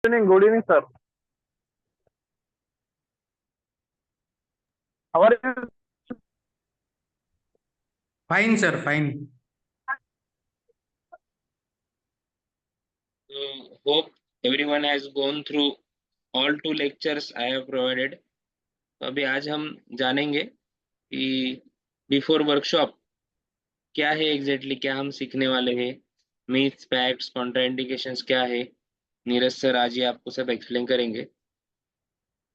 Good evening, sir. How are you? Fine, sir, fine. Hope everyone has gone through all 2 lectures I have provided. तो अभी आज हम जानेंगे कि before workshop क्या है एग्जैक्टली, क्या हम सीखने वाले हैं, मीथ्स फैक्ट्स कॉन्ट्राइंडिकेशंस क्या है। नीरज सर आज ही आपको सब एक्सप्लेन करेंगे,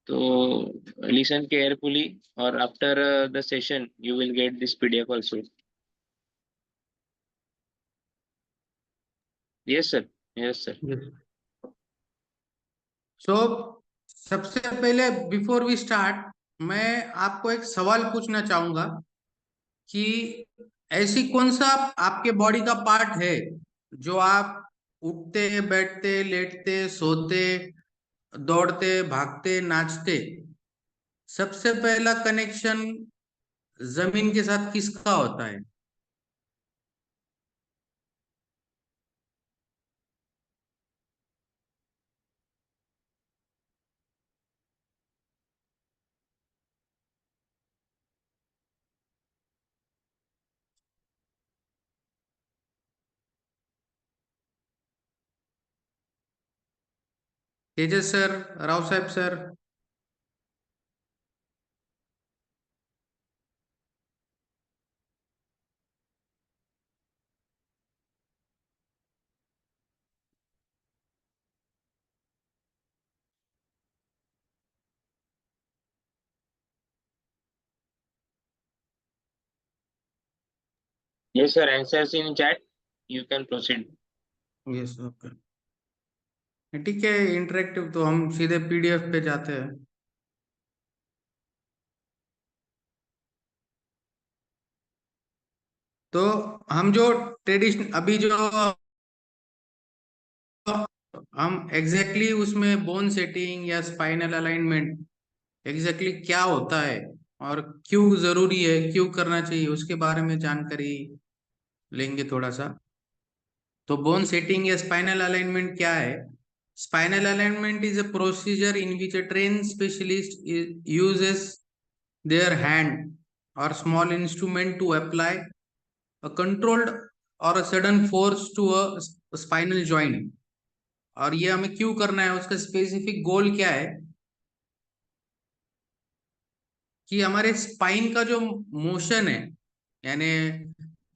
तो लिसन केयरफुली और after the session you will get this PDF also. Yes sir, yes sir. Yes. So, सबसे पहले बिफोर वी स्टार्ट मैं आपको एक सवाल पूछना चाहूंगा कि ऐसी कौन सा आपके बॉडी का पार्ट है जो आप उठते बैठते लेटते सोते दौड़ते भागते नाचते सबसे पहला कनेक्शन जमीन के साथ किसका होता है? तेजस सर, राव साहब sir. Yes sir, answers in chat, you can proceed. Yes, okay. ठीक है, इंटरेक्टिव तो हम सीधे पीडीएफ पे जाते हैं। तो हम जो ट्रेडिशन अभी जो हम एग्जैक्टली उसमें बोन सेटिंग या स्पाइनल अलाइनमेंट एग्जैक्टली क्या होता है और क्यों जरूरी है, क्यों करना चाहिए, उसके बारे में जानकारी लेंगे थोड़ा सा। तो बोन सेटिंग या स्पाइनल अलाइनमेंट क्या है? Spinal alignment is a procedure in which a train specialist uses their hand or small instrument to apply a controlled or a sudden force to a spinal joint। और ये हमें क्यों करना है, उसका स्पेसिफिक गोल क्या है कि हमारे स्पाइन का जो मोशन है, यानी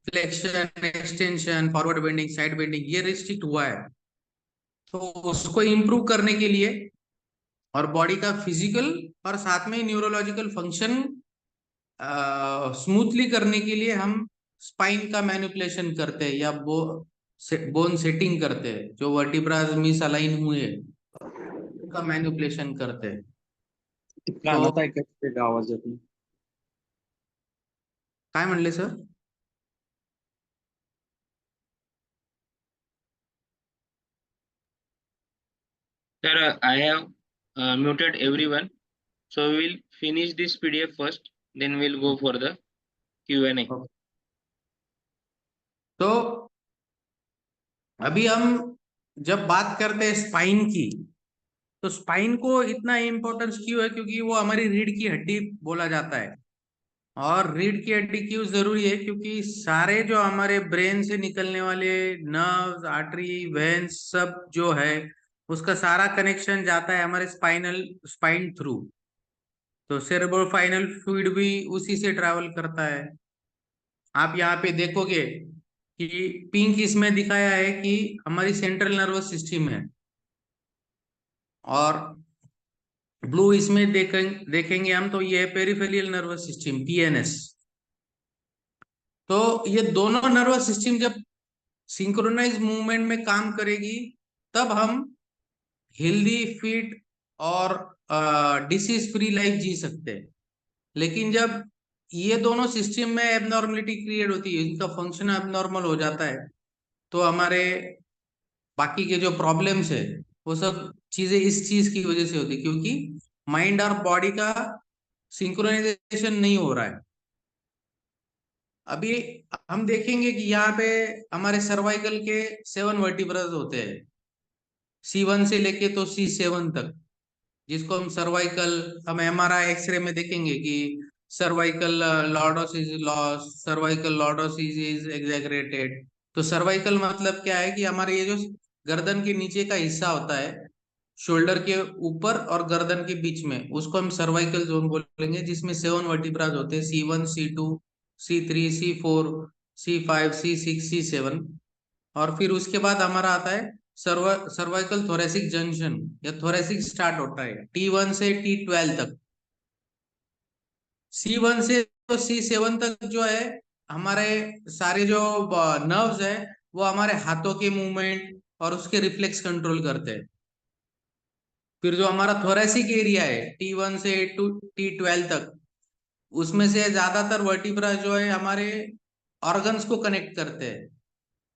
flexion extension forward bending side bending, ये रिस्ट्रिक्ट हुआ है। तो उसको इम्प्रूव करने के लिए और बॉडी का फिजिकल और साथ में न्यूरोलॉजिकल फंक्शन स्मूथली करने के लिए हम स्पाइन का मैनिपुलेशन करते हैं या बोन सेटिंग करते हैं। जो वर्टिब्राज मिसअलाइन हुए उनका मैनिपुलेशन करते हैं। तो कानात ऐकायचं ते आवाज येत नाही. काय म्हणले sir? Sir, I have muted everyone. So we will finish this PDF first, then we'll go for the Q&A. तो अभी हम जब बात करते हैं स्पाइन की, तो स्पाइन को इतना इम्पोर्टेंस क्यों है? क्योंकि वो हमारी रीढ़ की हड्डी बोला जाता है। और रीढ़ की हड्डी क्यों जरूरी है? क्योंकि सारे जो हमारे ब्रेन से निकलने वाले नर्व्स आर्टरी वेन्स सब जो है उसका सारा कनेक्शन जाता है हमारे स्पाइन थ्रू। तो सेरेब्रोस्पाइनल फ्लूइड भी उसी से ट्रैवल करता है। आप यहाँ पे देखोगे कि पिंक इसमें दिखाया है कि हमारी सेंट्रल नर्वस सिस्टम है, और ब्लू इसमें देखेंगे हम तो ये पेरिफेरल नर्वस सिस्टम पीएनएस। तो ये दोनों नर्वस सिस्टम जब सिंक्रोनाइज मूवमेंट में काम करेगी तब हम हेल्दी फिट और डिसीज फ्री लाइफ जी सकते हैं। लेकिन जब ये दोनों सिस्टम में एबनॉर्मलिटी क्रिएट होती है, इनका फंक्शन एबनॉर्मल हो जाता है, तो हमारे बाकी के जो प्रॉब्लम्स है वो सब चीजें इस चीज की वजह से होती है, क्योंकि माइंड और बॉडी का सिंक्रोनाइजेशन नहीं हो रहा है। अभी हम देखेंगे कि यहाँ पे हमारे सर्वाइकल के 7 वर्टिब्रास होते हैं। C1 से लेके तो C7 तक, जिसको हम सर्वाइकल, हम MRI एक्सरे में देखेंगे कि cervical lordosis loss, cervical lordosis is exaggerated. तो सर्वाइकल मतलब क्या है कि हमारे ये जो गर्दन के नीचे का हिस्सा होता है, शोल्डर के ऊपर और गर्दन के बीच में, उसको हम सर्वाइकल जोन बोलेंगे, जिसमें 7 वर्टिब्राज होते हैं, C1 C2 C3 C4 C5 C6 C7। और फिर उसके बाद हमारा आता है सर्वाइकल थोरेसिक जंक्शन, या थोरेसिक स्टार्ट होता है T1 से T12 तक। C1 से तो C7 तक जो है, हमारे सारे जो नर्व्स है, वो हमारे हाथों के मूवमेंट और उसके रिफ्लेक्स कंट्रोल करते हैं। फिर जो हमारा थोरेसिक एरिया है T1 से T12 तक, उसमें से ज्यादातर वर्टिब्रा जो है हमारे ऑर्गन्स को कनेक्ट करते हैं।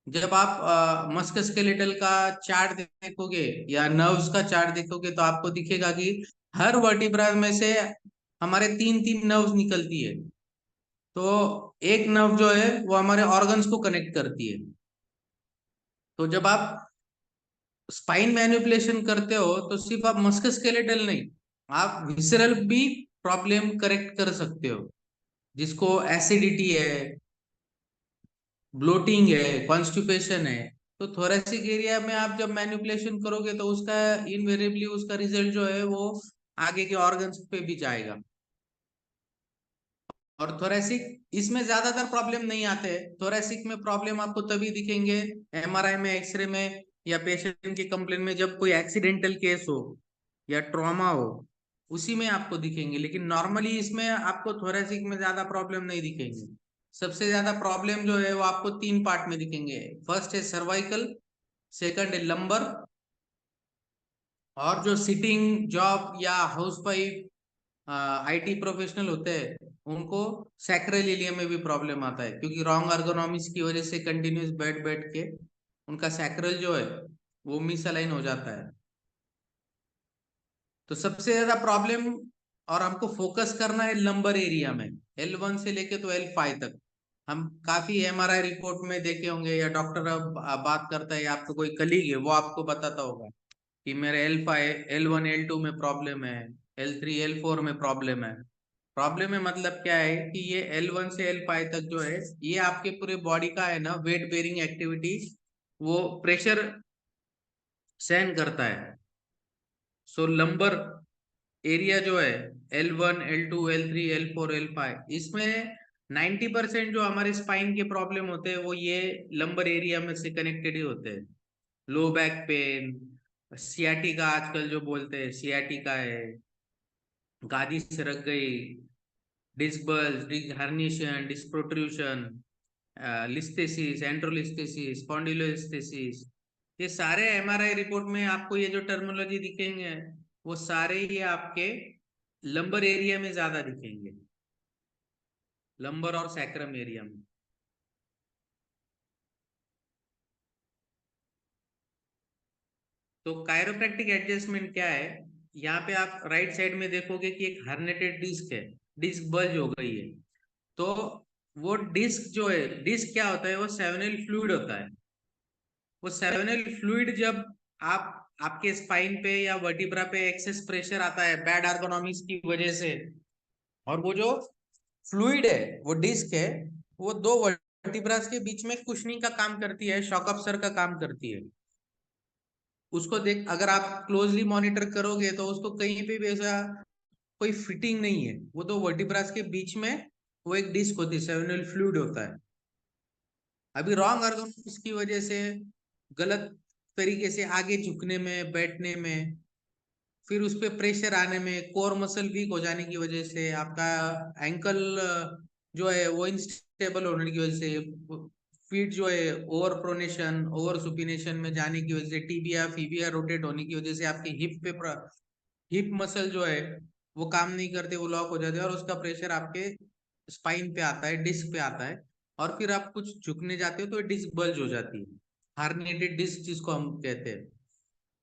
जब आप मस्कुलोस्केलेटल का चार्ट देखोगे या नर्व्स का चार्ट देखोगे, तो आपको दिखेगा कि हर वर्टिब्रा में से हमारे तीन तीन नर्व्स निकलती है। तो एक नर्व जो है वो हमारे ऑर्गन्स को कनेक्ट करती है। तो जब आप स्पाइन मैनिपुलेशन करते हो, तो सिर्फ आप मस्कुलोस्केलेटल नहीं, आप विसरल भी प्रॉब्लम करेक्ट कर सकते हो, जिसको एसिडिटी है, ब्लोटिंग है, कॉन्स्टिपेशन है। तो थोरेसिक एरिया में आप जब मैनिपुलेशन करोगे, तो उसका इनवेरिएबली उसका रिजल्ट जो है वो आगे के ऑर्गन्स पे भी जाएगा। और थोरेसिक, इसमें ज्यादातर प्रॉब्लम नहीं आते हैं। थोरेसिक में प्रॉब्लम आपको तभी दिखेंगे MRI में, एक्सरे में, या पेशेंट की कंप्लेन में, जब कोई एक्सीडेंटल केस हो या ट्रॉमा हो, उसी में आपको दिखेंगे। लेकिन नॉर्मली इसमें आपको थोरेसिक में ज्यादा प्रॉब्लम नहीं दिखेंगे। सबसे ज्यादा प्रॉब्लम जो है वो आपको 3 पार्ट में दिखेंगे। फर्स्ट है सर्वाइकल, सेकंड है लंबर, और जो सिटिंग जॉब या हाउस वाइफ, IT प्रोफेशनल होते हैं, उनको सैक्रल एरिया में भी प्रॉब्लम आता है, क्योंकि रॉन्ग अर्गोनॉमिक्स की वजह से कंटिन्यूस बैठ बैठ के उनका सैक्रल जो है वो मिसअलाइन हो जाता है। तो सबसे ज्यादा प्रॉब्लम, और हमको फोकस करना है लंबर एरिया में, L1 से लेके तो L5 तक। हम काफी MRI रिपोर्ट में देखे होंगे, या डॉक्टर अब बात करता है, या आपको कोई कलीग है वो आपको बताता होगा कि मेरे L5 L1 L2 में प्रॉब्लम है, L3 L4 में प्रॉब्लम है। प्रॉब्लम है मतलब क्या है कि ये L1 से L5 तक जो है, ये आपके पूरे बॉडी का है ना, वेट बेरिंग एक्टिविटी, वो प्रेशर सहन करता है। सो लंबर एरिया जो है L1 L2 L3 L4 L5, इसमें 90% जो हमारे स्पाइन के प्रॉब्लम होते हैं वो ये लंबर एरिया में से कनेक्टेड ही होते हैं। लो बैक पेन, सियाटिका आजकल जो बोलते हैं, सियाटिका है, गादी सरक गई, disc bulge, disc herniation, disc protrusion, listhesis, anterolisthesis, spondylolisthesis, ये सारे MRI रिपोर्ट में आपको ये जो टर्मिनोलॉजी दिखेंगे, वो सारे ही आपके लंबर एरिया में ज्यादा दिखेंगे, लंबर और सैक्रम एरिया में। तो कायरोप्रैक्टिक एडजस्टमेंट क्या है, यहाँ पे आप राइट साइड में देखोगे कि एक हर्नेटेड डिस्क है, डिस्क बल्ज हो गई है। तो वो डिस्क जो है, डिस्क क्या होता है, वो सेवेनल फ्लूइड होता है। वो सेवेनल फ्लूइड जब आप आपके स्पाइन पे या वर्टिब्रा पे एक्सेस प्रेशर आता है बैड एर्गोनॉमिक्स की वजह से, और वो जो फ्लूइड है, वो डिस्क है, वो दो वर्टिब्रास के बीच में कुशनिंग का काम करती है, शॉक अब्सर का काम करती है। उसको देख, अगर आप क्लोजली मॉनिटर करोगे, तो उसको कहीं पे भी ऐसा कोई फिटिंग नहीं है। वो दो वर्टिब्रास के बीच में वो एक डिस्क होती है, सेवेनल फ्लूइड होता है। अभी रॉन्ग एर्गोनॉमिक्स की वजह से, गलत तरीके से आगे झुकने में, बैठने में, फिर उस पे प्रेशर आने में, कोर मसल वीक हो जाने की वजह से, आपका एंकल जो है वो इनस्टेबल होने की वजह से, फीट जो है ओवर प्रोनेशन, ओवर सुपिनेशन में जाने की वजह से, टीबिया फीबिया रोटेट होने की वजह से आपके हिप मसल जो है वो काम नहीं करते, वो लॉक हो जाते हैं, और उसका प्रेशर आपके स्पाइन पे आता है, डिस्क पे आता है। और फिर आप कुछ झुकने जाते हो तो डिस्क बल्ज हो जाती है, हार्निएटेड डिस्क जिसको हम कहते हैं।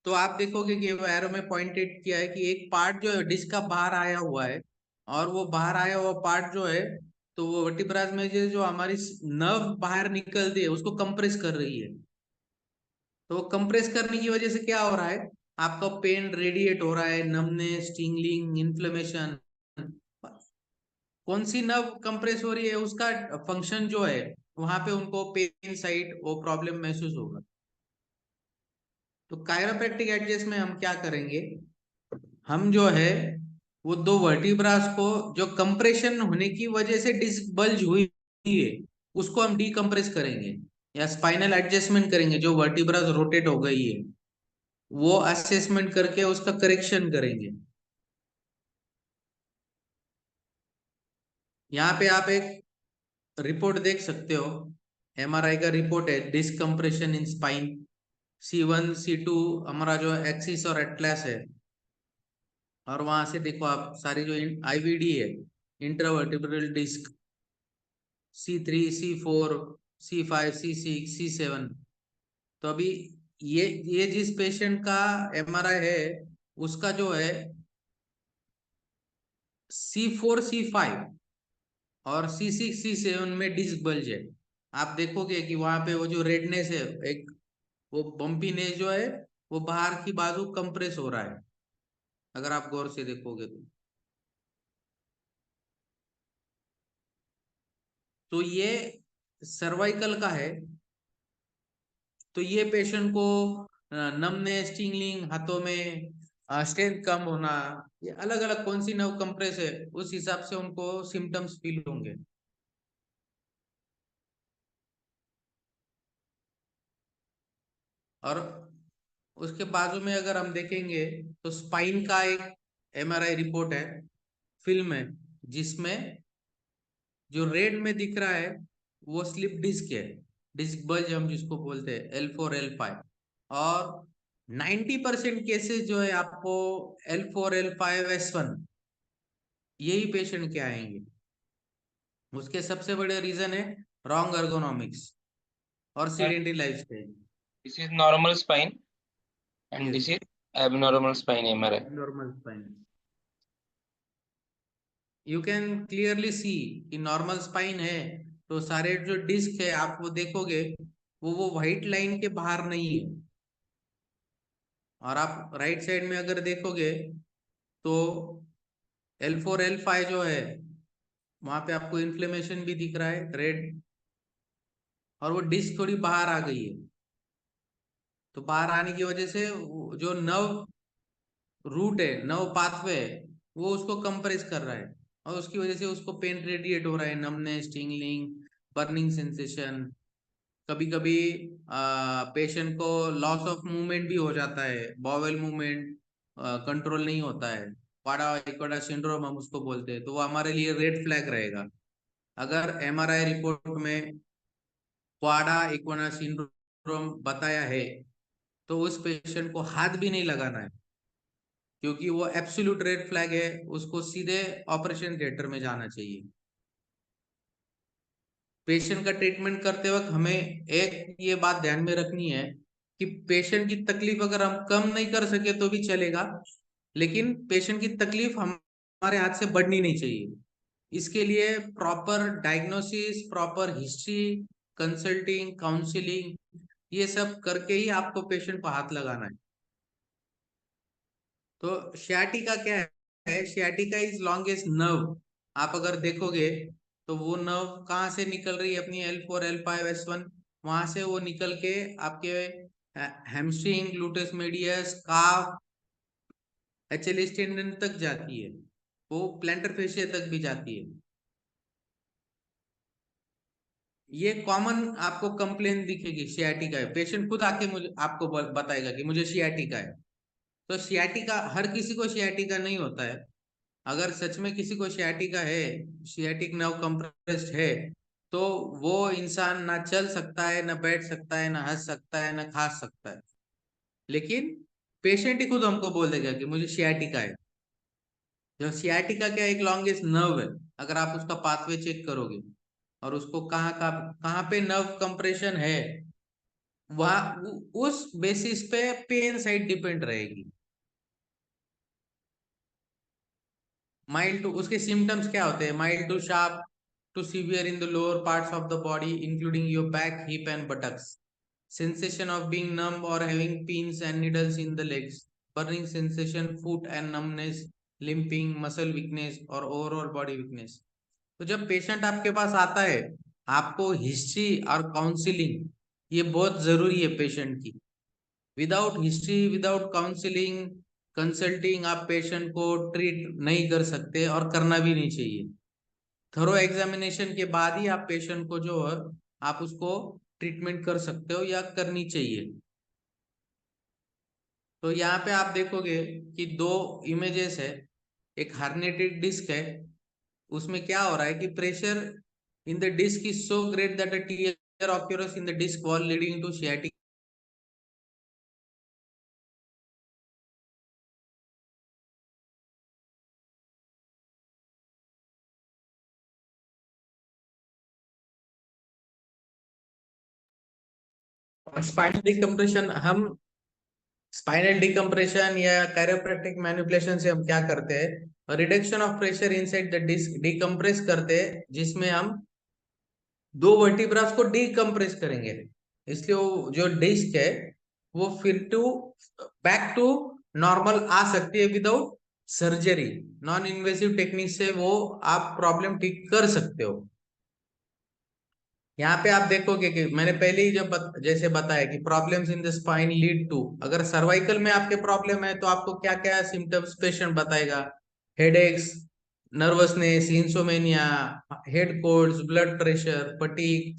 तो आप देखोगे कि वो एरो में पॉइंटेड किया है कि एक पार्ट जो है डिस्क का बाहर आया हुआ है, और वो बाहर आया हुआ पार्ट जो है, तो वो वर्टिब्रास में जो हमारी नर्व बाहर निकलती है उसको कंप्रेस कर रही है। तो कंप्रेस करने की वजह से क्या हो रहा है, आपका पेन रेडिएट हो रहा है, नमनेस, टिंगलिंग, इन्फ्लेमेशन। कौन सी नर्व कंप्रेस हो रही है, उसका फंक्शन जो है, वहां पे उनको पेन साइड वो प्रॉब्लम महसूस होगा। तो कायरोप्रैक्टिक एडजस्ट में हम क्या करेंगे, हम जो है वो दो वर्टिब्रास को जो कंप्रेशन होने की वजह से डिस्क बल्ज हुई है, उसको हम डीकंप्रेस करेंगे या स्पाइनल एडजस्टमेंट करेंगे। जो वर्टिब्रास रोटेट हो गई है वो असेसमेंट करके उसका करेक्शन करेंगे। यहाँ पे आप एक रिपोर्ट देख सकते हो, एमआरआई का रिपोर्ट है, disc compression in spine, C1 C2 हमारा जो एक्सिस और एटलस है। और वहां से देखो आप सारी जो आईवीडी है, इंट्रावर्टिब्रल disc, C3 C4 C5 C6 C7। तो अभी ये जिस पेशेंट का एमआरआई है, उसका जो है C4 C5 और C6 C7 में डिस्क बल्ज है। आप देखोगे कि वहां पे वो जो रेडनेस है, एक वो बम्पीनेस जो है, वो बाहर की बाजू कंप्रेस हो रहा है, अगर आप गौर से देखोगे तो ये सर्वाइकल का है। तो ये पेशेंट को नमनेस, टिंगलिंग, हाथों में स्ट्रेंथ कम होना, ये अलग अलग कौन सी नर्व कंप्रेस है उस हिसाब से उनको सिम्टम्स फील होंगे। और उसके बाजू में अगर हम देखेंगे तो स्पाइन का एक एमआरआई रिपोर्ट है, फिल्म है, जिसमें जो रेड में दिख रहा है वो स्लिप डिस्क है, डिस्क बल्ज हम जिसको बोलते हैं L4 L5। और 90% केसेस जो है आपको L4 L5 S1 यही पेशेंट के आएंगे। उसके सबसे बड़े रीजन है रॉन्ग ergonomics और sedentary lifestyle. This is normal spine and yes, this is abnormal spine MRI. Normal spine. You can clearly see कि नॉर्मल स्पाइन है, तो सारे जो डिस्क है आप वो देखोगे, वो व्हाइट लाइन के बाहर नहीं है। और आप राइट साइड में अगर देखोगे तो L4 L5 जो है, वहां पे आपको इन्फ्लेमेशन भी दिख रहा है रेड, और वो डिस्क थोड़ी बाहर आ गई है। तो बाहर आने की वजह से जो नर्व रूट है, नर्व पाथवे है, वो उसको कंप्रेस कर रहा है, और उसकी वजह से उसको पेन रेडिएट हो रहा है, नमनेस, टिंगलिंग, बर्निंग सेंसेशन। कभी कभी पेशेंट को लॉस ऑफ मूवमेंट भी हो जाता है, बॉवेल मूवमेंट कंट्रोल नहीं होता है, पाड़ा इकोडा सिंड्रोम हम उसको बोलते हैं। तो वो हमारे लिए रेड फ्लैग रहेगा। अगर एमआरआई रिपोर्ट में क्वाडा इकोना सिंड्रोम बताया है, तो उस पेशेंट को हाथ भी नहीं लगाना है, क्योंकि वो एब्सोल्यूट रेड फ्लैग है, उसको सीधे ऑपरेशन थिएटर में जाना चाहिए। पेशेंट का ट्रीटमेंट करते वक्त हमें एक ये बात ध्यान में रखनी है कि पेशेंट की तकलीफ अगर हम कम नहीं कर सके तो भी चलेगा, लेकिन पेशेंट की तकलीफ हमारे हाथ से बढ़नी नहीं चाहिए। इसके लिए proper diagnosis, proper history, consulting, counselling, ये सब करके ही आपको पेशेंट को हाथ लगाना है। तो sciatica क्या है, sciatica इज लॉन्गेस्ट नर्व। आप अगर देखोगे तो वो नर्व कहाँ से निकल रही है, अपनी L4 L5 S1, वहां से वो निकल के आपके हैमस्ट्रिंग, ग्लूटेस मीडियस, काफ, एचएलएस टेंडन तक जाती है, वो प्लैंटर फेशिया तक भी जाती है। ये कॉमन आपको कंप्लेन दिखेगी sciatica है, पेशेंट खुद आके मुझे आपको बताएगा कि मुझे sciatica है। तो sciatica हर किसी को sciatica नहीं होता है। अगर सच में किसी को sciatica है, सियाटिक नर्व कंप्रेस्ड है, तो वो इंसान ना चल सकता है, ना बैठ सकता है, ना हंस सकता है, ना खा सकता है। लेकिन पेशेंट ही खुद हमको बोल देगा कि मुझे sciatica है। जो sciatica क्या एक लॉन्गेस्ट नर्व है, अगर आप उसका पाथवे चेक करोगे और उसको कहाँ पे नर्व कंप्रेशन है, वहां उस बेसिस पे पेन साइड डिपेंड रहेगी। माइल्ड टू, उसके सिम्टम्स क्या होते हैं, mild to sharp to severe in the lower parts of the body including your back, hip and buttocks. sensation of being numb or having pins and needles in the legs, burning sensation, foot and numbness, limping, muscle weakness और overall body weakness। तो जब patient आपके पास आता है, आपको history और counselling ये बहुत जरूरी है पेशेंट की। Without history, without counselling, consulting आप पेशेंट को ट्रीट नहीं कर सकते और करना भी नहीं चाहिए। थरो एग्जामिनेशन के बाद ही आप पेशेंट को जो है आप उसको ट्रीटमेंट कर सकते हो या करनी चाहिए। तो यहाँ पे आप देखोगे कि दो इमेजेस है, एक हार्नेटेड डिस्क है, उसमें क्या हो रहा है कि pressure in the disc is so great that a tear occurs in the disc wall leading to sciatic। Spinal decompression, हम स्पाइनल डिकम्प्रेशन या कैरोप्रैक्टिक मैनिपुलेशन से हम क्या करते हैं, reduction of pressure inside the disc decompress करते हैं, जिसमें हम दो वर्टिब्रास को डिकम्प्रेस करेंगे। इसलिए वो जो डिस्क है वो फिर टू बैक टू नॉर्मल आ सकती है without surgery. Non invasive technique से वो आप प्रॉब्लम ठीक कर सकते हो। यहाँ पे आप देखोगे कि मैंने पहले ही जब जैसे बताया कि problems in the spine lead to, अगर सर्वाइकल में आपके प्रॉब्लम है तो आपको क्या क्या सिम्टम्स पेशेंट बताएगा, headaches, nervousness, insomnia, head colds, blood pressure, fatigue,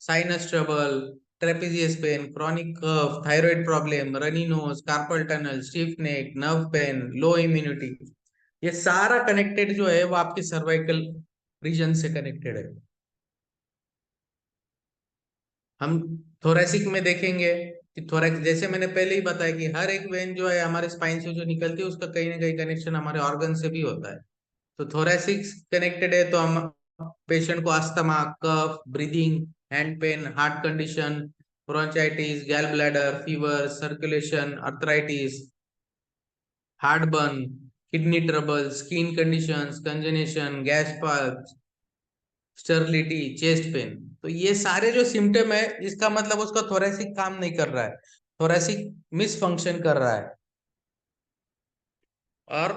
sinus trouble, trapezius pain, chronic cough, thyroid problem, runny nose, carpal tunnel, stiff neck, nerve pain, low immunity. ये सारा कनेक्टेड जो है वो आपके सर्वाइकल रीजन से connected है। हम थोरेसिक में देखेंगे कि थोरेक्स, जैसे मैंने पहले ही बताया कि हर एक वेन जो है हमारे स्पाइन से जो निकलती है उसका कहीं ना कहीं कनेक्शन हमारे ऑर्गन से भी होता है। तो थोरेसिक कनेक्टेड है तो हम पेशेंट को asthma, cough, breathing, hand pain, heart condition, bronchitis, gall bladder, fever, circulation, arthritis, heartburn, kidney trouble, skin conditions, congestion, gas, sterility, chest pain. तो ये सारे जो सिम्टम है इसका मतलब उसका थोरेसिक काम नहीं कर रहा है, थोरेसिक मिस फंक्शन कर रहा है। और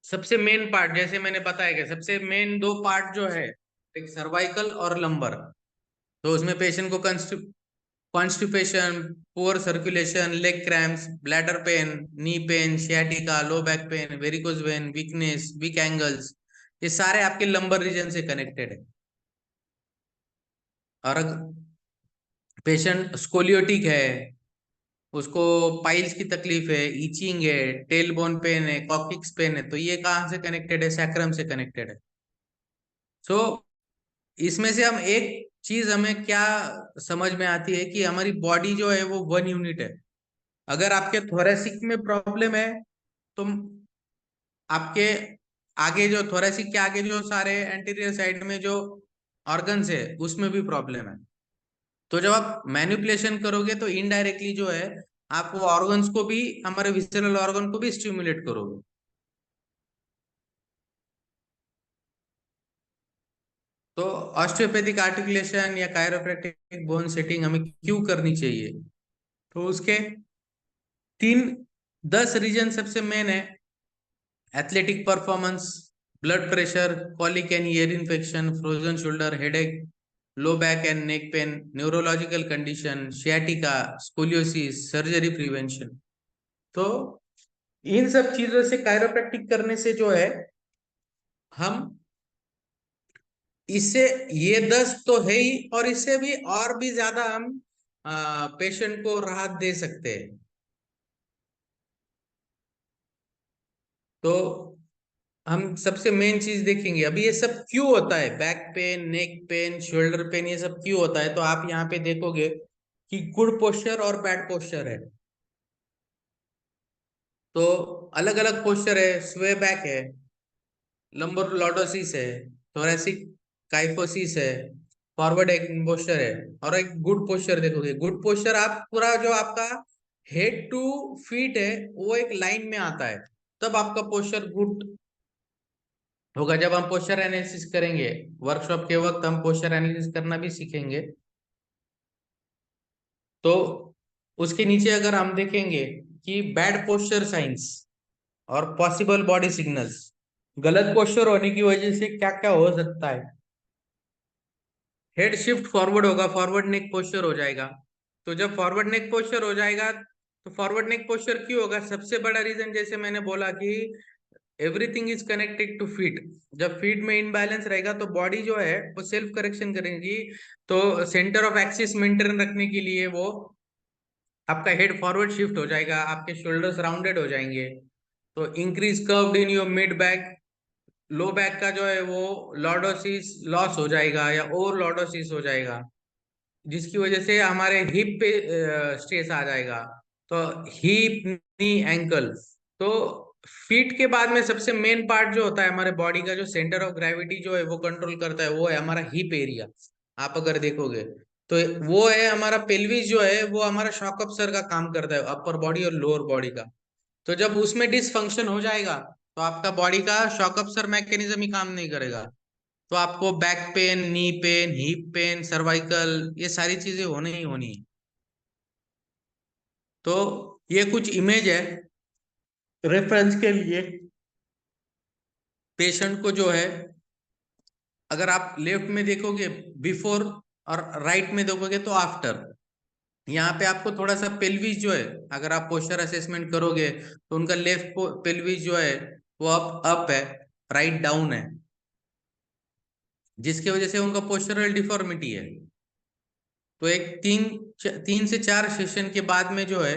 सबसे मेन पार्ट जैसे मैंने बताया कि सबसे मेन दो पार्ट जो है, एक सर्वाइकल और लंबर। तो उसमें पेशेंट को constipation, poor circulation, leg cramps, bladder pain, knee pain, sciatica, low back pain, varicose vein, weakness, weak ankles, ये सारे आपके लंबर रीजन से कनेक्टेड है। और पेशेंट स्कोलियोटिक है, उसको पाइल्स की तकलीफ है, इचिंग है, टेल बोन पेन है, कॉक्सिक्स पेन है, तो ये कहाँ से कनेक्टेड है, सैक्रम से कनेक्टेड है। सो इसमें से हम एक चीज हमें क्या समझ में आती है कि हमारी बॉडी जो है वो वन यूनिट है। अगर आपके थोरेसिक में प्रॉब्लम है तो आपके आगे जो थोरेसिक के आगे जो सारे एंटीरियर साइड में जो ऑर्गन्स है उसमें भी प्रॉब्लम है। तो जब आप मैनिपुलेशन करोगे तो इनडायरेक्टली जो है आप वो ऑर्गन्स को भी, हमारे विसरल ऑर्गन को भी स्टिमुलेट करोगे। तो ऑस्टियोपैथिक आर्टिकुलेशन या कायरोप्रैक्टिक बोन सेटिंग हमें क्यों करनी चाहिए, तो उसके तीन 10 रीजन सबसे मेन है। Athletic performance, blood pressure, colic and ear infection, frozen shoulder, headache, low back and neck pain, neurological condition, sciatica, scoliosis, surgery prevention. तो इन सब चीजों से कायरोप्रैक्टिक करने से जो है हम इससे, ये 10 तो है ही और इससे भी और भी ज्यादा हम पेशेंट को राहत दे सकते हैं। तो हम सबसे मेन चीज देखेंगे अभी, ये सब क्यों होता है, back pain, neck pain, shoulder pain, ये सब क्यों होता है। तो आप यहाँ पे देखोगे कि गुड पोस्चर और बैड पोस्चर है। तो अलग अलग पोस्चर है, स्वे बैक है, लंबर लॉर्डोसिस है, थोरेसिक काइफोसिस है, फॉरवर्ड एक पोस्चर है। और एक गुड पोस्चर देखोगे, गुड पोस्चर आप पूरा जो आपका हेड टू फीट है वो एक लाइन में आता है, तब आपका पोस्चर गुड होगा। जब हम पोस्चर एनालिसिस करेंगे वर्कशॉप के वक्त हम पोस्चर एनालिसिस करना भी सीखेंगे। तो उसके नीचे अगर हम देखेंगे कि बैड पोस्चर साइंस और पॉसिबल बॉडी सिग्नल्स, गलत पोस्चर होने की वजह से क्या क्या हो सकता है। हेड शिफ्ट फॉरवर्ड होगा, फॉरवर्ड नेक पोस्चर हो जाएगा। तो जब फॉरवर्ड नेक पोस्चर हो जाएगा, तो फॉरवर्ड नेक पोस्चर क्यों होगा? सबसे बड़ा रीजन जैसे मैंने बोला कि everything is connected to feet. जब फीट में इनबैलेंस रहेगा तो बॉडी जो है वो सेल्फ करेक्शन करेगी। तो सेंटर ऑफ एक्सिस मेंटेन रखने के लिए वो आपका हेड फॉरवर्ड शिफ्ट हो जाएगा, आपके शोल्डर्स राउंडेड हो जाएंगे। तो increase curved in your mid back, low back का जो है वो लॉर्डोसिस लॉस हो जाएगा या ओवर लॉर्डोसिस हो जाएगा, जिसकी वजह से हमारे हिप पे स्ट्रेस आ जाएगा। तो हिप, नी, एंकल। तो फीट के बाद में सबसे मेन पार्ट जो होता है हमारे बॉडी का, जो सेंटर ऑफ ग्रेविटी जो है वो कंट्रोल करता है, वो है हमारा हिप एरिया। आप अगर देखोगे तो वो है हमारा पेल्विस जो है, वो हमारा शॉक अब्सर का काम करता है, अपर बॉडी और लोअर बॉडी का। तो जब उसमें डिसफंक्शन हो जाएगा तो आपका बॉडी का शॉक अब्सर मैकेनिज्म ही काम नहीं करेगा। तो आपको back pain, knee pain, hip pain, cervical, ये सारी चीजें होने ही होनी है। तो ये कुछ इमेज है रेफरेंस के लिए। पेशेंट को जो है, अगर आप लेफ्ट में देखोगे बिफोर और राइट में देखोगे तो आफ्टर, यहाँ पे आपको थोड़ा सा पेल्विस जो है, अगर आप पोस्चर असेसमेंट करोगे तो उनका लेफ्ट पेल्विस जो है वो अप है, राइट डाउन है, जिसकी वजह से उनका पोस्चरल डिफॉर्मिटी है। तो एक 3 से 4 सेशन के बाद में जो है,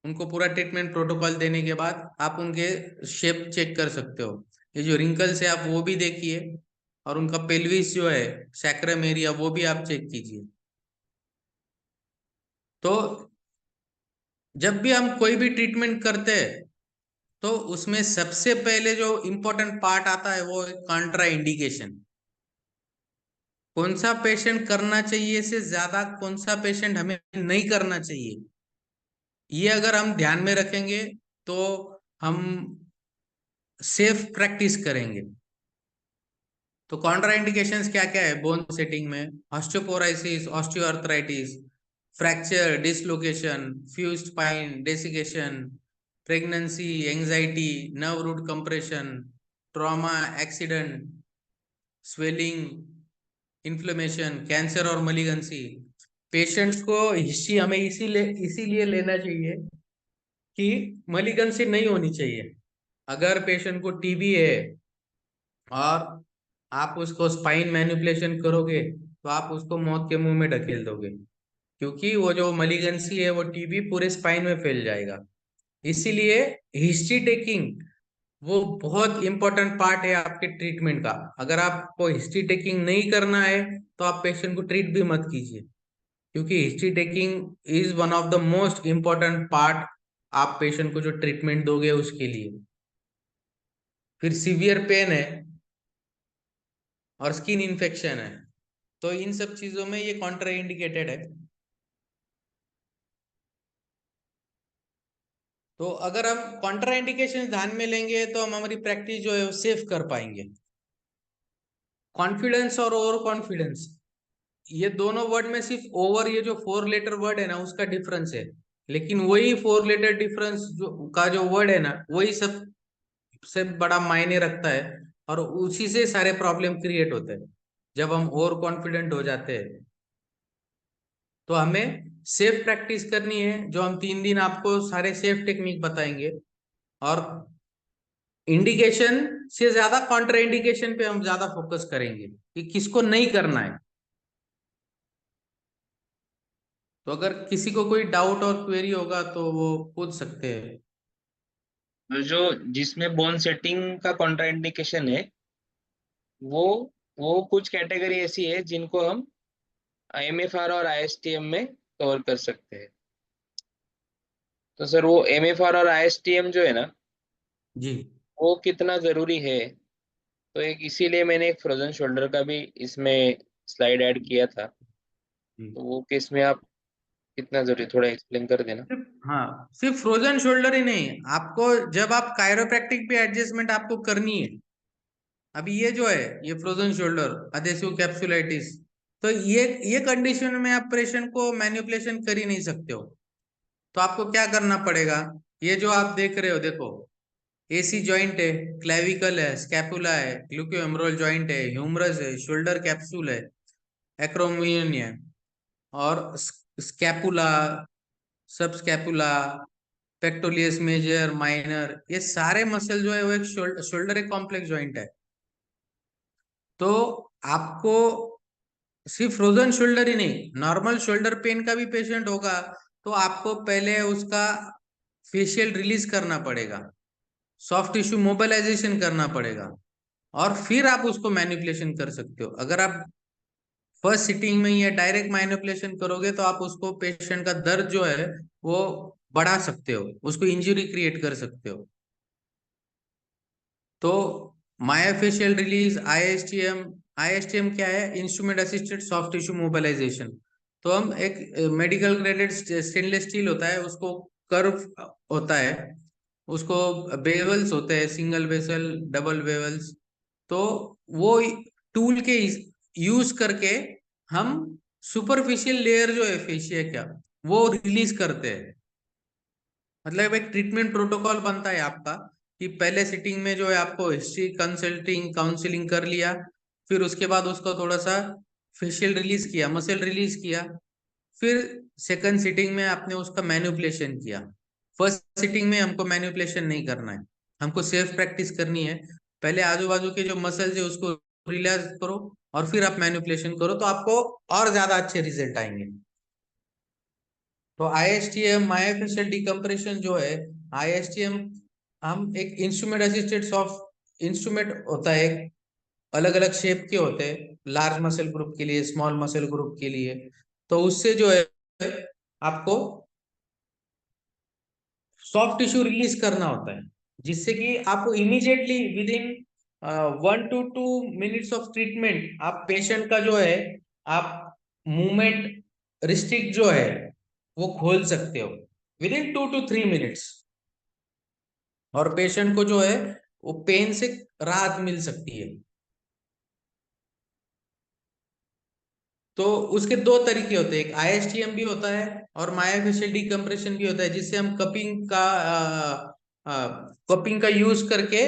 उनको पूरा ट्रीटमेंट प्रोटोकॉल देने के बाद आप उनके शेप चेक कर सकते हो। ये जो रिंकल्स है आप वो भी देखिए, और उनका पेल्विस जो है, सैक्रम एरिया, वो भी आप चेक कीजिए। तो जब भी हम कोई भी ट्रीटमेंट करते हैं तो उसमें सबसे पहले जो इम्पोर्टेंट पार्ट आता है वो कॉन्ट्रा इंडिकेशन। कौन सा पेशेंट करना चाहिए से ज्यादा कौन सा पेशेंट हमें नहीं करना चाहिए, ये अगर हम ध्यान में रखेंगे तो हम सेफ प्रैक्टिस करेंगे। तो कॉन्ट्रा इंडिकेशंस क्या क्या है बोन सेटिंग में? Osteoporosis, osteoarthritis, fracture, dislocation, fused spine, desiccation, pregnancy, anxiety, nerve root compression, trauma, accident, swelling, inflammation, cancer और मलिगेंसी। पेशेंट्स को हिस्ट्री हमें इसीलिए लेना चाहिए कि मलिगेंसी नहीं होनी चाहिए। अगर पेशेंट को टीबी है और आप उसको स्पाइन मैनिपुलेशन करोगे तो आप उसको मौत के मुंह में ढकेल दोगे, क्योंकि वो जो मलिगेंसी है वो टीबी पूरे स्पाइन में फैल जाएगा। इसीलिए हिस्ट्री टेकिंग वो बहुत इंपॉर्टेंट पार्ट है आपके ट्रीटमेंट का। अगर आपको हिस्ट्री टेकिंग नहीं करना है तो आप पेशेंट को ट्रीट भी मत कीजिए, क्योंकि history taking is one of the most important part आप पेशेंट को जो ट्रीटमेंट दोगे उसके लिए। फिर सीवियर पेन है और स्किन इन्फेक्शन है, तो इन सब चीजों में ये कॉन्ट्रा इंडिकेटेड है। तो अगर हम कॉन्ट्रा इंडिकेशन ध्यान में लेंगे तो हम हमारी प्रैक्टिस जो है वो सेफ कर पाएंगे। कॉन्फिडेंस और ओवर कॉन्फिडेंस, ये दोनों वर्ड में सिर्फ ओवर, ये जो 4 लेटर वर्ड है ना उसका डिफरेंस है, लेकिन वही 4 लेटर डिफरेंस जो वर्ड है ना वही सबसे बड़ा मायने रखता है, और उसी से सारे प्रॉब्लम क्रिएट होते हैं। जब हम ओवर कॉन्फिडेंट हो जाते हैं तो हमें सेफ प्रैक्टिस करनी है, जो हम 3 दिन आपको सारे सेफ टेक्निक बताएंगे। और इंडिकेशन से ज्यादा कॉन्ट्रा इंडिकेशन पे हम ज्यादा फोकस करेंगे कि किसको नहीं करना है। तो अगर किसी को कोई डाउट और क्वेरी होगा तो वो पूछ सकते हैं। तो जो जिसमें बोन सेटिंग का कॉन्ट्राइंडिकेशन है, वो वो कुछ कैटेगरी ऐसी है जिनको हम एमएफआर और आईएसटीएम में कवर कर सकते हैं। तो सर वो एमएफआर और आईएसटीएम जो है ना, जी वो कितना जरूरी है? तो एक इसीलिए मैंने एक फ्रोजन शोल्डर का भी इसमें स्लाइड ऐड किया था। जी। तो वो केस में आप कितना जरूरी, थोड़ा एक्सप्लेन कर देना। हाँ, सिर्फ फ्रोजन शोल्डर ही नहीं, आपको जब आप कायरोप्रैक्टिक पे एडजस्टमेंट आपको करनी है, अभी ये जो है ये फ्रोजन शोल्डर, अदेसिव कैप्सुलाइटिस, तो ये कंडीशन में आप पेशेंट को मैन्युपुलेशन कर ही नहीं सकते हो। तो आपको क्या करना पड़ेगा, ये जो आप देख रहे हो देखो, एसी जॉइंट है, क्लेविकल है, स्कैपुला है, ग्लूकोहेमोरल जॉइंट है, ह्यूमरस है, शोल्डर कैप्सूल है, एक्रोमियन है, और स्कैपुला, सब स्कैपुला, पेक्टोलियस मेजर, माइनर, ये सारे मसल जो है वो एक शोल्डर एक कॉम्प्लेक्स जॉइंट है। तो आपको सिर्फ फ्रोजन शोल्डर ही नहीं, नॉर्मल शोल्डर पेन का भी पेशेंट होगा तो आपको पहले उसका फेशियल रिलीज करना पड़ेगा, सॉफ्ट टिश्यू मोबिलाइजेशन करना पड़ेगा, और फिर आप उसको मैनिपुलेशन कर सकते हो। अगर आप फर्स्ट सिटिंग में या डायरेक्ट मैनिपुलेशन करोगे तो आप उसको पेशेंट का दर्द जो है वो बढ़ा सकते हो, उसको इंजरी क्रिएट कर सकते हो। तो मायोफेशियल रिलीज, आईएसटीएम, आईएसटीएम क्या है, instrument assisted soft tissue mobilisation. तो हम एक मेडिकल ग्रेडेड स्टेनलेस स्टील होता है, उसको कर्व होता है, उसको बेवल्स होते हैं, सिंगल वेसल, डबल वेवल्स। तो वो टूल के यूज करके हम सुपरफिशियल लेयर जो है फेशिया का वो रिलीज करते हैं। मतलब एक ट्रीटमेंट प्रोटोकॉल बनता है आपका कि पहले सिटिंग में जो है आपको हिस्ट्री कंसल्टिंग काउंसलिंग कर लिया, फिर उसके बाद उसको थोड़ा सा फेशियल रिलीज किया, मसल रिलीज किया, फिर सेकंड सिटिंग में आपने उसका मैनिपुलेशन किया। फर्स्ट सिटिंग में हमको मैनिपुलेशन नहीं करना है, हमको सेल्फ प्रैक्टिस करनी है। पहले आजू बाजू के जो मसल्स है उसको रिलैक्स करो और फिर आप मैनिपुलेशन करो, तो आपको और ज्यादा अच्छे रिजल्ट आएंगे। तो आईएसटीएम मायोफेशियल डिकम्प्रेशन जो है, आईएसटीएम हम एक इंस्ट्रूमेंट असिस्टेड सॉफ्ट इंस्ट्रूमेंट होता है, अलग अलग शेप के होते हैं, लार्ज मसल ग्रुप के लिए, स्मॉल मसल ग्रुप के लिए। तो उससे जो है आपको सॉफ्ट टिश्यू रिलीज करना होता है, जिससे कि आपको immediately with in 1 to 2 minutes of treatment आप पेशेंट का जो है आप मूवमेंट रिस्ट्रिक्ट जो है वो खोल सकते हो विद इन 2 to 3 minutes, और पेशेंट को जो है वो पेन से राहत मिल सकती है। तो उसके दो तरीके होते हैं, एक आईएसटीएम भी होता है और मायोफेशियल डिकम्प्रेशन भी होता है, जिससे हम कपिंग का यूज करके,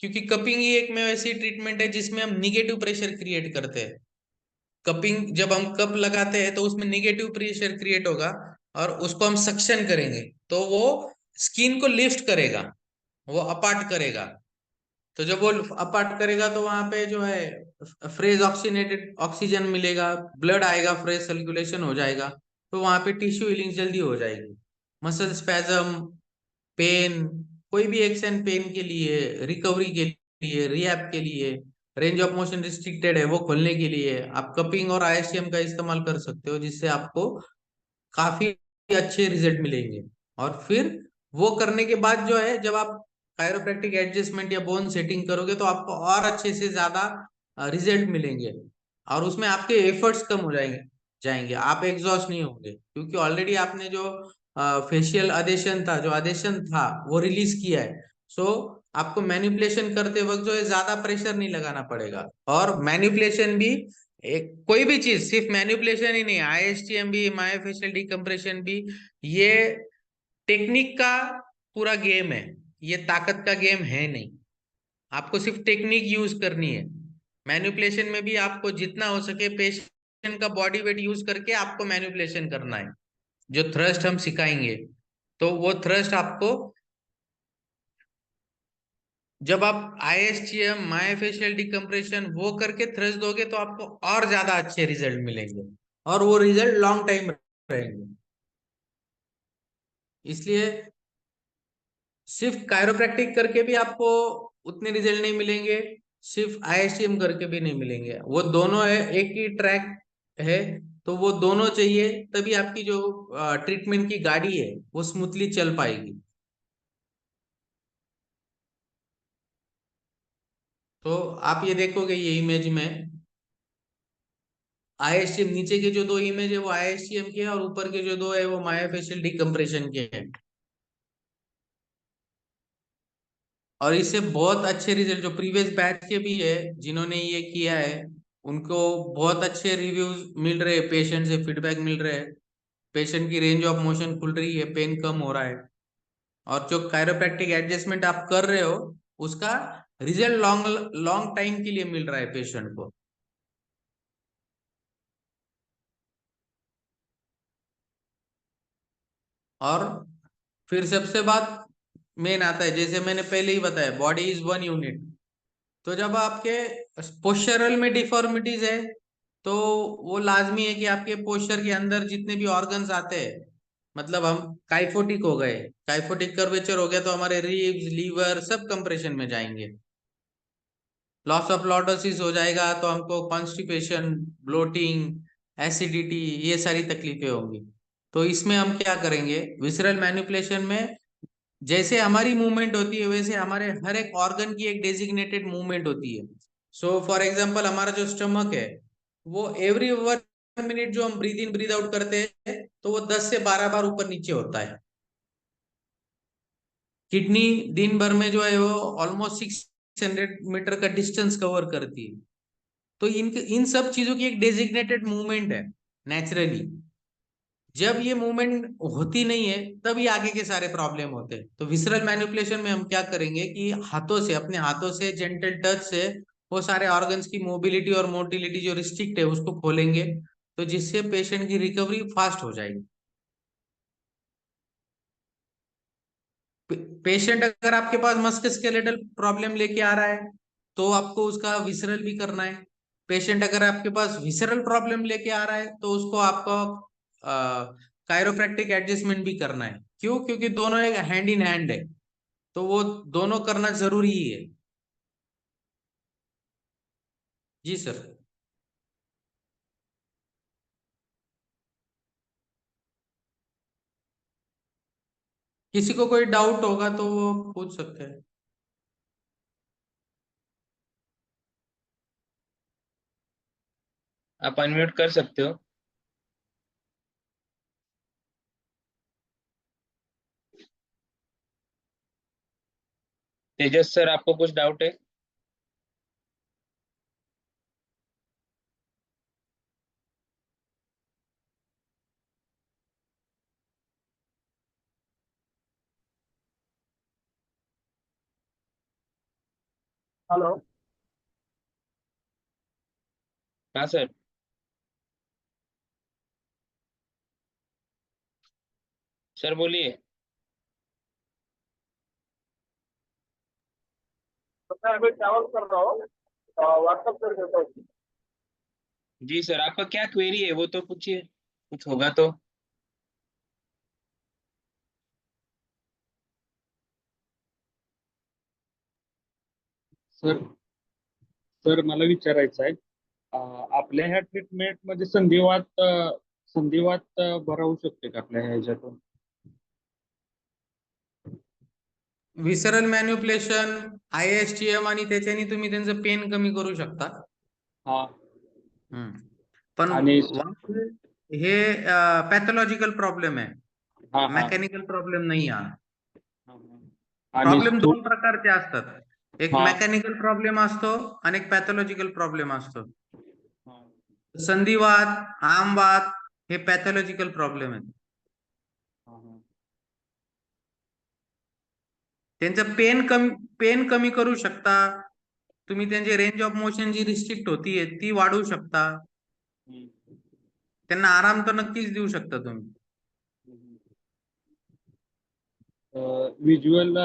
क्योंकि कपिंग ही एक में ऐसी ट्रीटमेंट है जिसमें हम निगेटिव प्रेशर क्रिएट करते हैं। कपिंग जब हम कप लगाते हैं तो उसमें निगेटिव प्रेशर क्रिएट होगा और उसको हम सक्शन करेंगे तो वो स्किन को लिफ्ट करेगा, वो अपार्ट करेगा। तो जब वो अपार्ट करेगा तो वहां पे जो है फ्रेश ऑक्सीनेटेड ऑक्सीजन मिलेगा, ब्लड आएगा, फ्रेश सर्कुलेशन हो जाएगा, तो वहां पे टिश्यू हीलिंग जल्दी हो जाएगी। मसल स्पैज्म, पेन, कोई भी एक्शन पेन के लिए, रिकवरी के लिए, रिहैब के लिए, रेंज ऑफ मोशन रिस्ट्रिक्टेड है वो खोलने के लिए आप कपिंग और आईएसटीएम का इस्तेमाल कर सकते हो, जिससे आपको काफी अच्छे रिजल्ट मिलेंगे। और फिर वो करने के बाद जो है जब आप कायरोप्रैक्टिक एडजस्टमेंट या बोन सेटिंग करोगे तो आपको और अच्छे से ज्यादा रिजल्ट मिलेंगे, और उसमें आपके एफर्ट्स कम हो जाएंगे जाएंगे आप एग्जॉस्ट नहीं होंगे, क्योंकि ऑलरेडी आपने जो फेशियल अडेशन था, जो अडेशन था वो रिलीज किया है। सो आपको मैनिपुलेशन करते वक्त जो है ज्यादा प्रेशर नहीं लगाना पड़ेगा। और मैनिपुलेशन भी एक कोई भी चीज सिर्फ मैनिपुलेशन ही नहीं, आईएसटीएम भी, मायोफेशियल डिकम्प्रेशन भी, ये टेक्निक का पूरा गेम है, ये ताकत का गेम है नहीं। आपको सिर्फ टेक्निक यूज करनी है। मैनिपुलेशन में भी आपको जितना हो सके पेशेंट का बॉडी वेट यूज करके आपको मैनिपुलेशन करना है। जो थ्रस्ट हम सिखाएंगे तो वो थ्रस्ट आपको, जब आप आईएसटीएम मायोफेशियल डिकम्प्रेशन वो करके थ्रस्ट दोगे तो आपको और ज्यादा अच्छे रिजल्ट मिलेंगे, और वो रिजल्ट लॉन्ग टाइम रहेंगे। इसलिए सिर्फ कायरोप्रैक्टिक करके भी आपको उतने रिजल्ट नहीं मिलेंगे, सिर्फ आईएसटीएम करके भी नहीं मिलेंगे, वो दोनों है, एक ही ट्रैक है। तो वो दोनों चाहिए, तभी आपकी जो ट्रीटमेंट की गाड़ी है वो स्मूथली चल पाएगी। तो आप ये देखोगे ये इमेज में आईएसटीएम, नीचे के जो दो इमेज है वो आईएसटीएम के हैं और ऊपर के जो दो है वो मायोफेशियल डिकम्प्रेशन के हैं। और इससे बहुत अच्छे रिजल्ट जो प्रीवियस बैच के भी है जिन्होंने ये किया है उनको बहुत अच्छे रिव्यूज मिल रहे हैं, पेशेंट से फीडबैक मिल रहे हैं, पेशेंट की रेंज ऑफ मोशन खुल रही है, पेन कम हो रहा है। और जो कायरोप्रैक्टिक एडजस्टमेंट आप कर रहे हो उसका रिजल्ट लॉन्ग लॉन्ग टाइम के लिए मिल रहा है पेशेंट को। और फिर सबसे बात मेन आता है, जैसे मैंने पहले ही बताया, बॉडी इज वन यूनिट। तो जब आपके पोस्चरल में डिफॉर्मिटीज है तो वो लाजमी है कि आपके पोस्चर के अंदर जितने भी ऑर्गन्स आते हैं, मतलब हम काइफोटिक हो गए, काइफोटिक कर्वेचर हो गया तो हमारे रिब्स लीवर सब कंप्रेशन में जाएंगे। लॉस ऑफ लॉर्डोसिस हो जाएगा तो हमको कॉन्स्टिपेशन, ब्लोटिंग, एसिडिटी, ये सारी तकलीफें होंगी। तो इसमें हम क्या करेंगे, विसरल मैनिपुलेशन में जैसे हमारी मूवमेंट होती है वैसे हमारे हर एक ऑर्गन की एक डेजिग्नेटेड मूवमेंट होती है। सो फॉर एग्जांपल हमारा जो स्टमक है वो एवरी 1 मिनट जो हम ब्रीद इन ब्रीद आउट करते हैं तो वो 10 से 12 बार ऊपर नीचे होता है। किडनी दिन भर में जो है वो ऑलमोस्ट 600 मीटर का डिस्टेंस कवर करती है। तो इन सब चीजों की एक डेजिग्नेटेड मूवमेंट है नेचुरली। जब ये मूवमेंट होती नहीं है तब ये आगे के सारे प्रॉब्लम होते हैं। तो विसरल मैनिपुलेशन में हम क्या करेंगे कि हाथों से, अपने हाथों से जेंटल टच से वो सारे ऑर्गन्स की मोबिलिटी और मोटिलिटी जो रिस्ट्रिक्ट है उसको खोलेंगे, तो जिससे पेशेंट की रिकवरी फास्ट हो जाएगी। पेशेंट अगर आपके पास मस्कुलोस्केलेटल प्रॉब्लम लेके आ रहा है तो आपको उसका विसरल भी करना है। पेशेंट अगर आपके पास विसरल प्रॉब्लम लेके आ रहा है तो उसको आपको कायरोप्रैक्टिक एडजस्टमेंट भी करना है। क्यों? क्योंकि दोनों एक हैंड इन हैंड है, तो वो दोनों करना जरूरी ही है। जी सर। किसी को कोई डाउट होगा तो वो पूछ सकते हैं। आप अनम्यूट कर सकते हो। तेजस सर, आपको कुछ डाउट है? हेलो। हाँ सर। सर बोलिए। तो मैं अभी ट्रैवल कर रहा हूँ, व्हाट्सएप कर देता हूँ। जी सर, आपका क्या क्वेरी है वो तो पूछिए, कुछ होगा तो। सर सर मला विचारायचं आहे, आपल्या ह्या ट्रीटमेंट मध्ये संधिवात बरा होऊ शकते का आपल्या ह्याच्यातून? विसरल मॅन्युप्लेशन, ISTM आणि त्याच्याने तुम्ही त्यांचं पेन कमी करू शकता। हा. हम्म. पण आणि हे पॅथॉलॉजिकल प्रॉब्लेम आहे, हा हा मेकॅनिकल प्रॉब्लेम नाही आहे। हा, हा. आणि प्रॉब्लेम दोन प्रकारचे असतात, एक हा मेकॅनिकल प्रॉब्लेम असतो आणि एक पॅथॉलॉजिकल प्रॉब्लेम असतो। हा संधिवात, आमवात हे पॅथॉलॉजिकल प्रॉब्लेम आहेत। हा हा. त्यांचं पेन कमी करू शकता तुम्ही, त्यांची रेंज ऑफ मोशन जी रिस्ट्रिक्ट होतीये ती वाढवू शकता, हम्म, त्यांना आराम तर नक्कीच देऊ शकता तुम्ही। हम्म. व्हिज्युअल